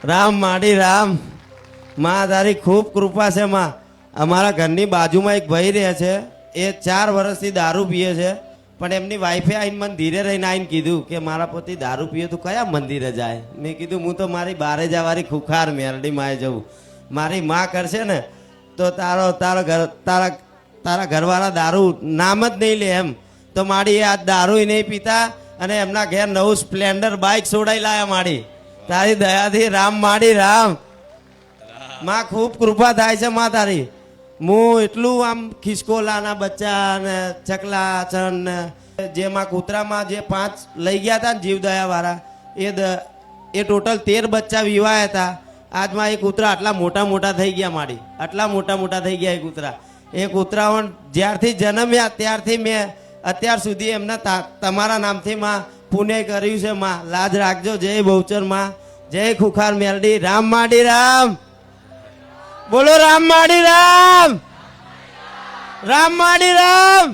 રામ માડી રામ. માં તારી ખૂબ કૃપા છે માં. અમારા ઘરની બાજુમાં એક ભાઈ રહે છે, એ 4 વર્ષથી દારૂ પીએ છે, પણ એમની વાઈફે આવીને મને ધીરે રહીને આવીને કીધું કે મારા પતિ દારૂ પીએ તું કયા મંદિરે જાય. મેં કીધું હું તો મારી બારે જવારી ખુખાર મેરડી માએ જવું. મારી માં કરશે ને તો તારા ઘરવાળા દારૂ નામ જ નહીં લે એમ. તો માડી આ દારૂ નહીં પીતા અને એમના ઘેર નવું સ્પ્લેન્ડર બાઇક છોડાઈ લાયા માડી. તારી દયાથી રામ માડી રામ. માં ખૂબ કૃપા થાય છે માં તારી. હું એટલું આમ ખિસકોલાના બચ્ચા ને ચકલા ચણ ને જેમાં કૂતરામાં જે 5 લઈ ગયા હતા ને જીવદયા વાળા એ ટોટલ 13 બચ્ચા વિવાયા હતા. આજમાં એ કૂતરા આટલા મોટા મોટા થઈ ગયા માડી. આટલા મોટા મોટા થઈ ગયા એ કૂતરા. એ કૂતરાઓ જ્યારથી જન્મ્યા ત્યારથી મેં અત્યાર સુધી એમને તમારા નામથી માં પુણ્ય કર્યું છે માં. લાજ રાખજો. જય બહુચર માં, જય ખુખાર મેલડી. રામ માડી રામ. બોલો રામ માડી રામ. રામ માડી રામ.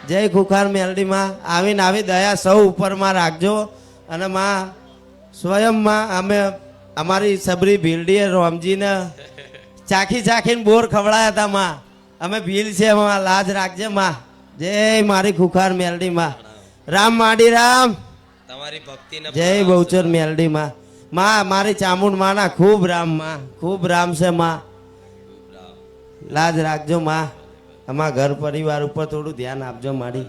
જય ખુખાર મેલડી માં. આવીને આવી દયા સૌ ઉપરમાં રાખજો. અને માં સ્વયં માં અમે અમારી સબરી ભીલડીએ રોમજીને ચાખીને બોર ખવડાયા હતા માં. અમે ભીલ છે માં. લાજ રાખજે માં. જય મારી ખુખાર મેલડી માં. રામ માડી રામ. તમારી ભક્તિ જય બહુચર મેલડી માં. માં મારી ચામુંડ માના ખૂબ રામ માં. ખૂબ રામ છે માં. લાજ રાખજો માં. અમારા ઘર પરિવાર ઉપર થોડું ધ્યાન આપજો માડી.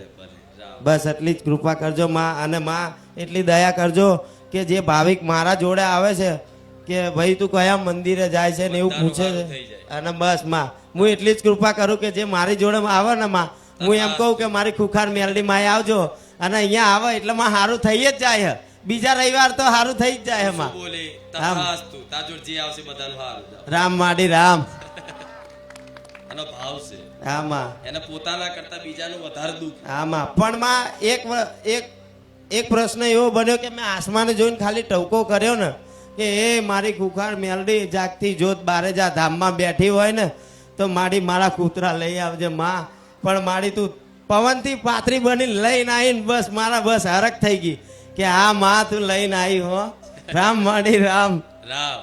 બસ એટલી જ કૃપા કરજો માં. અને માં એટલી દયા કરજો કે જે ભાવિક મારા જોડે આવે છે કે ભાઈ તું કયા મંદિરે જાય છે ને એવું પૂછે છે, અને બસ માં હું એટલી જ કૃપા કરું કે જે મારી જોડે આવે ને માં, હું એમ કહું કે મારી ખુખાર મેલડી માએ આવજો. અને અહીંયા આવે એટલે માં સારું થઈ જ જાય. બીજા રવિવાર તો સારું થઈ જ જાય એમાં. રામ માડી રામ. આનો ભાવ છે આમાં એને પોતાના કરતા બીજાનું વધારે દુઃખ. આમાં પણ માં એક પ્રશ્ન એવો બન્યો કે મેં આસમાને જોઈને ખાલી ટવકો કર્યો ને કે એ મારી ખુખાર મેલડી જાગતી જોત બારે જા ધામમાં બેઠી હોય ને તો માડી મારા કૂતરા લઈ આવજે માં. પણ માડી તું પવનથી પાથરી બની લઈને આવીને બસ મારા બસ હરખ થઈ ગઈ કે હા માં તું લઈને આવી હો. રામ માડી રામ. રામ.